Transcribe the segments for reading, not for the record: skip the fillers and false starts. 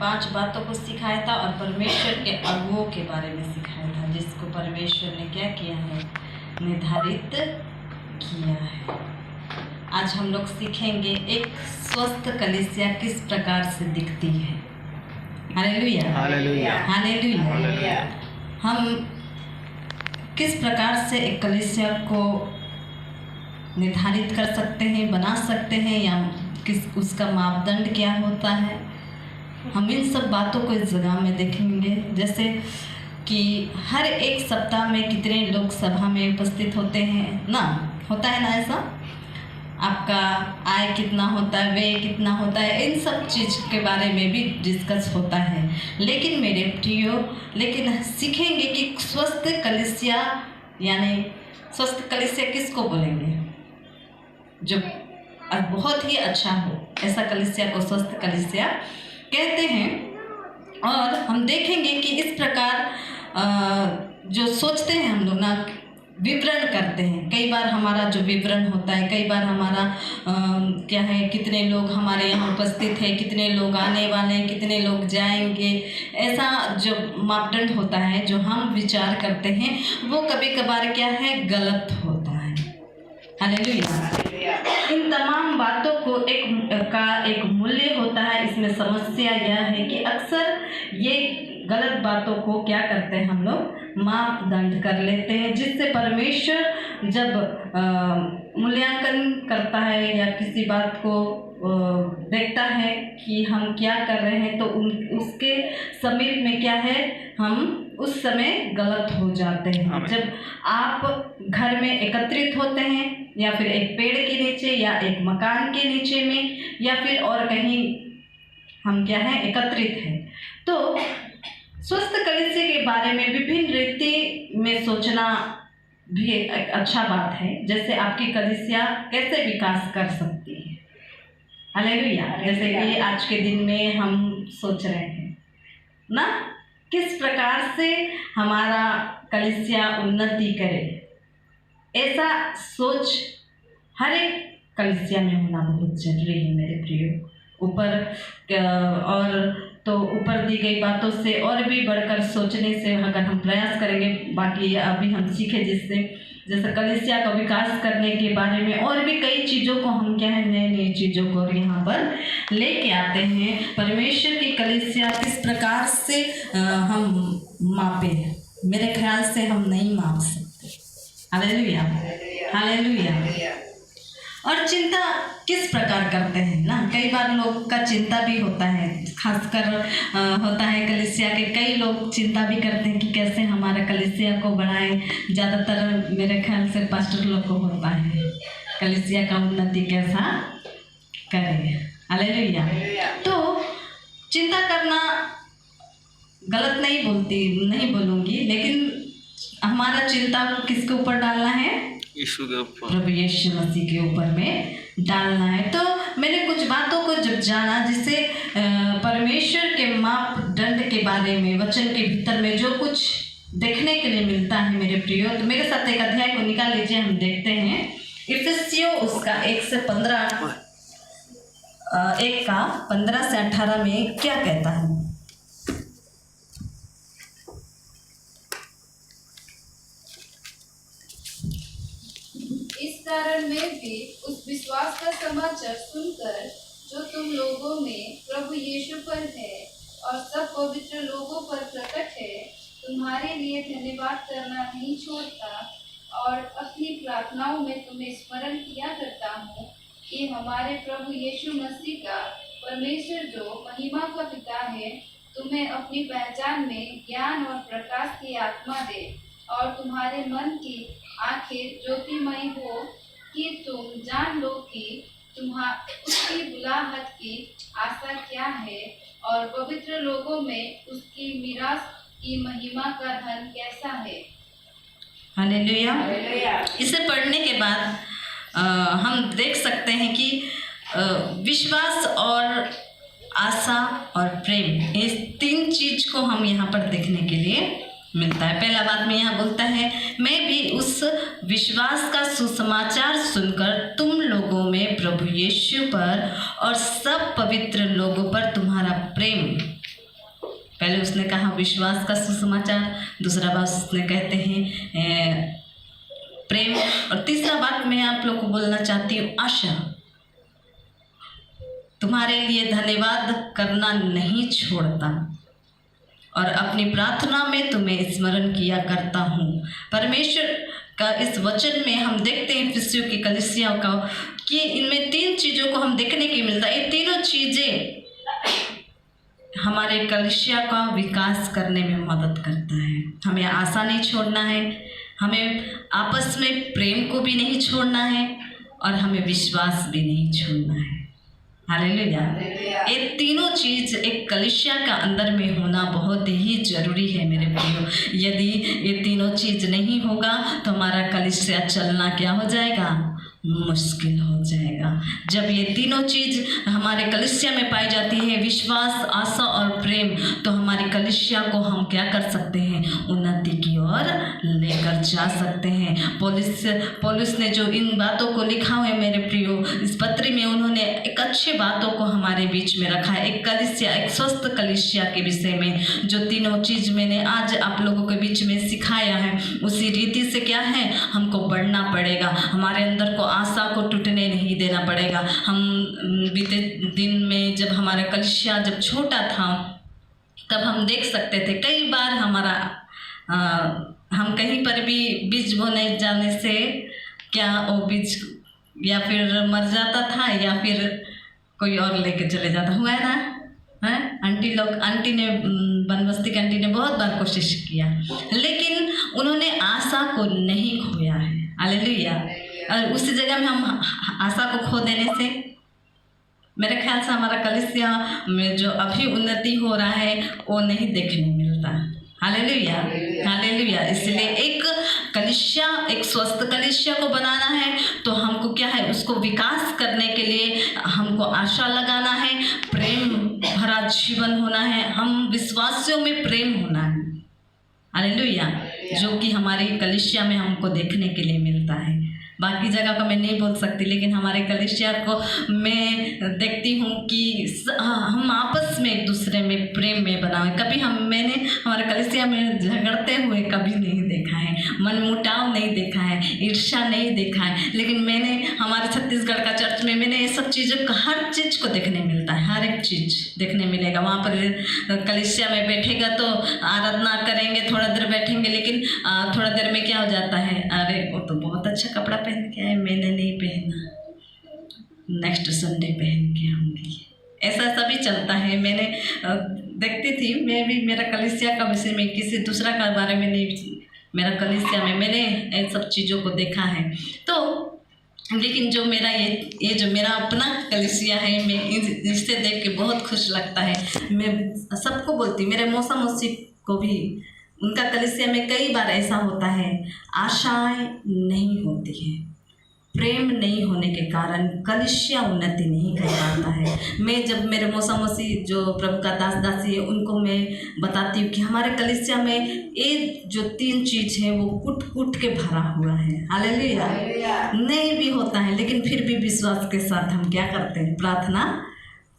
5 बातों को सिखाया था और परमेश्वर के अगुओं के बारे में सिखाया था, जिसको परमेश्वर ने क्या किया है, निर्धारित किया है। आज हम लोग सीखेंगे एक स्वस्थ कलीसिया किस प्रकार से दिखती है। Hallelujah, hallelujah, hallelujah. हम किस प्रकार से एक कलीसिया को निर्धारित कर सकते हैं, बना सकते हैं, या किस उसका मापदंड क्या होता है, हम इन सब बातों को इस जगह में देखेंगे। जैसे कि हर एक सप्ताह में कितने लोग सभा में उपस्थित होते हैं ना, होता है ना ऐसा, आपका आय कितना होता है, व्यय कितना होता है, इन सब चीज़ के बारे में भी डिस्कस होता है। लेकिन मेरे प्रियो, लेकिन सीखेंगे कि स्वस्थ कलीसिया, यानी स्वस्थ कलीसिया किसको बोलेंगे, जो बहुत ही अच्छा हो, ऐसा कलीसिया को स्वस्थ कलीसिया कहते हैं। और हम देखेंगे कि इस प्रकार जो सोचते हैं हम लोग ना, विवरण करते हैं। कई बार हमारा जो विवरण होता है, कई बार हमारा क्या है, कितने लोग हमारे यहाँ उपस्थित हैं, कितने लोग आने वाले हैं, कितने लोग जाएंगे, ऐसा जो मापदंड होता है, जो हम विचार करते हैं, वो कभी कभार क्या है, गलत होता है। हालेलुया। इन तमाम बातों को एक मूल्य होता है। इसमें समस्या यह है कि अक्सर ये गलत बातों को क्या करते हैं, हम लोग मापदंड कर लेते हैं, जिससे परमेश्वर जब मूल्यांकन करता है या किसी बात को देखता है कि हम क्या कर रहे हैं, तो उसके समीप में क्या है, हम उस समय गलत हो जाते हैं। जब आप घर में एकत्रित होते हैं, या फिर एक पेड़ के नीचे, या एक मकान के नीचे में, या फिर और कहीं हम क्या है, एकत्रित हैं, तो स्वस्थ कलीसिया के बारे में विभिन्न रीति में सोचना भी एक अच्छा बात है। जैसे आपकी कलीसिया कैसे विकास कर सकती है। हालेलुया। जैसे कि आज के दिन में हम सोच रहे हैं ना, किस प्रकार से हमारा कलीसिया उन्नति करे, ऐसा सोच हर एक कलीसिया में होना बहुत जरूरी है मेरे प्रियो। ऊपर दी गई बातों से और भी बढ़कर सोचने से अगर हम प्रयास करेंगे, बाकी अभी हम सीखे जिससे जैसे कलीसिया का विकास करने के बारे में, और भी कई चीज़ों को हम क्या है, नई नई चीज़ों को यहाँ पर लेके आते हैं। परमेश्वर की कलीसिया किस प्रकार से हम मापे, मेरे ख्याल से हम नहीं माप सकते। Hallelujah, hallelujah. और चिंता किस प्रकार करते हैं ना, कई बार लोग का चिंता भी होता है, खासकर होता है कलीसिया के कई लोग चिंता भी करते हैं कि कैसे हमारा कलीसिया को बढ़ाएं। ज़्यादातर मेरे ख्याल से पास्टर लोग को होता है, कलीसिया का उन्नति कैसा करें। हालेलुया। तो चिंता करना गलत नहीं बोलूँगी, लेकिन हमारा चिंता किसके ऊपर डालना है, यीशु के ऊपर, प्रभु यीशु मसीह के ऊपर में डालना है। तो मैंने कुछ बातों को जब जाना, जिससे परमेश्वर के मापदंड के बारे में वचन के भीतर में जो कुछ देखने के लिए मिलता है मेरे प्रियो, तो मेरे साथ एक अध्याय को निकाल लीजिए, हम देखते हैं इफिसियों उसका 1 से 15 से 18 में क्या कहता है। इस कारण मैं भी उस विश्वास का समाचार सुनकर जो तुम लोगों में प्रभु यीशु पर है और सब पवित्र लोगों पर प्रकट है, तुम्हारे लिए धन्यवाद करना नहीं छोड़ता, और अपनी प्रार्थनाओं में तुम्हें स्मरण किया करता हूँ कि हमारे प्रभु यीशु मसीह का परमेश्वर जो महिमा का पिता है, तुम्हें अपनी पहचान में ज्ञान और प्रकाश की आत्मा दे, और तुम्हारे मन की आंखें ज्योतिमयी हो, कि तुम जान लो कि उसकी बुलाहट की आशा क्या है, और पवित्र लोगों में उसकी मीरास की महिमा का धन कैसा है। हालेलुया। इसे पढ़ने के बाद हम देख सकते हैं कि विश्वास और आशा और प्रेम, इस 3 चीज को हम यहाँ पर देखने के लिए मिलता है। पहला बात में यहाँ बोलता है, मैं भी उस विश्वास का सुसमाचार सुनकर तुम लोगों में प्रभु यीशु पर और सब पवित्र लोगों पर तुम्हारा प्रेम पहले उसने कहा विश्वास का सुसमाचार, दूसरा बात उसने कहते हैं प्रेम, और तीसरा बात मैं आप लोग को बोलना चाहती हूँ आशा। तुम्हारे लिए धन्यवाद करना नहीं छोड़ता और अपनी प्रार्थना में तुम्हें स्मरण किया करता हूँ। परमेश्वर का इस वचन में हम देखते हैं फिलिस्तियों की कलीसिया का कि इनमें 3 चीज़ों को हम देखने की मिलता है। ये तीनों चीज़ें हमारे कलीसिया का विकास करने में मदद करता है। हमें आशा नहीं छोड़ना है, हमें आपस में प्रेम को भी नहीं छोड़ना है और हमें विश्वास भी नहीं छोड़ना है। हालेलुया। ये तीनों चीज़ एक कलीसिया का अंदर में होना बहुत ही ज़रूरी है मेरे प्रियो। यदि ये तीनों चीज़ नहीं होगा तो हमारा कलीसिया चलना क्या हो जाएगा, मुश्किल हो जाएगा। जब ये तीनों चीज़ हमारे कलीसिया में पाई जाती है, विश्वास, आशा और प्रेम, तो हमारी कलीसिया को हम क्या कर सकते हैं, उन्नति की ओर लेकर जा सकते हैं। पौलुस ने जो इन बातों को लिखा है मेरे प्रियो, इस पत्री में उन्होंने एक अच्छी बातों को हमारे बीच में रखा है। एक कलीसिया, एक स्वस्थ कलीसिया के विषय में जो तीनों चीज़ मैंने आज आप लोगों के बीच में सिखाया है, उसी रीति से क्या है, हमको बढ़ना पड़ेगा। हमारे अंदर को आशा को टूटने नहीं देना पड़ेगा। हम बीते दिन में जब हमारा कलीसिया जब छोटा था तब हम देख सकते थे कई बार हम कहीं पर भी बीज बोने जाने से क्या वो बीज या फिर मर जाता था या फिर कोई और लेके चले जाता, हुआ है ना। हैं आंटी ने बनबस्ती की आंटी ने बहुत बार कोशिश किया, लेकिन उन्होंने आशा को नहीं खोया है। हालेलुया। और उसी जगह में हम आशा को खो देने से मेरे ख्याल से हमारा कलीसिया में जो अभी उन्नति हो रहा है वो नहीं देखने मिलता। Hallelujah, hallelujah. इसलिए एक कलीसिया, एक स्वस्थ कलीसिया को बनाना है तो हमको क्या है, उसको विकास करने के लिए हमको आशा लगाना है, प्रेम भरा जीवन होना है, हम विश्वासियों में प्रेम होना है। हालेलुया। जो कि हमारी कलीसिया में हमको देखने के लिए मिलता है। बाकी जगह का मैं नहीं बोल सकती, लेकिन हमारे कलीसिया को मैं देखती हूँ कि हम आपस में एक दूसरे में प्रेम में बनाए। कभी मैंने हमारे कलीसिया में झगड़ते हुए कभी नहीं देखा है, मनमुटाव नहीं देखा है, ईर्ष्या नहीं देखा है। लेकिन मैंने हमारे छत्तीसगढ़ का चर्च में मैंने ये सब चीज़ों को, हर चीज़ को देखने मिलता है, हर एक चीज़ देखने मिलेगा। वहाँ पर कलीसिया में बैठेगा तो आराधना करेंगे, थोड़ा देर बैठेंगे, लेकिन थोड़ा देर में क्या हो जाता है, अरे वो तो बहुत अच्छा कपड़ा पहन के आए, मैंने नहीं पहना, नेक्स्ट संडे पहन के आऊँगी। ऐसा भी चलता है। मैंने देखती थी, मैं भी मेरा कलीसिया का विषय में किसी दूसरा के बारे में नहीं, मेरा कलीसिया में मैंने इन सब चीज़ों को देखा है। तो लेकिन जो मेरा ये जो मेरा अपना कलीसिया है, मैं इससे देख के बहुत खुश लगता है। मैं सबको बोलती, मेरे मौसा मौसी को भी, उनका कलीसिया में कई बार ऐसा होता है, आशाएं नहीं होती है, प्रेम नहीं होने के कारण कलीसिया उन्नति नहीं कर पाता है। मैं जब मेरे मौसा मौसी जो प्रभु का दास दासी है, उनको मैं बताती हूँ कि हमारे कलीसिया में ये जो 3 चीज़ है वो कूट कूट के भरा हुआ है। हालेलुया। नहीं भी होता है, लेकिन फिर भी विश्वास के साथ हम क्या करते हैं, प्रार्थना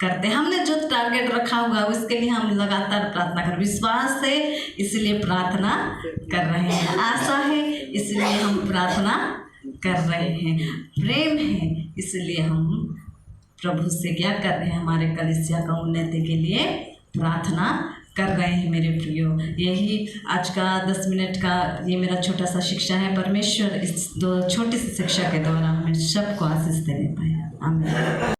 करते हैं। हमने जो टारगेट रखा हुआ है उसके लिए हम लगातार प्रार्थना कर, विश्वास है इसलिए प्रार्थना कर रहे हैं, आशा है इसलिए हम प्रार्थना कर रहे हैं, प्रेम है इसलिए हम प्रभु से क्या कर रहे हैं, हमारे कलीसिया का उन्नति के लिए प्रार्थना कर रहे हैं मेरे प्रियो। यही आज का 10 मिनट का ये मेरा छोटा सा शिक्षा है। परमेश्वर इस 2 छोटी सी शिक्षा के द्वारा हमें सबको आशीष देने पाए। आमीन।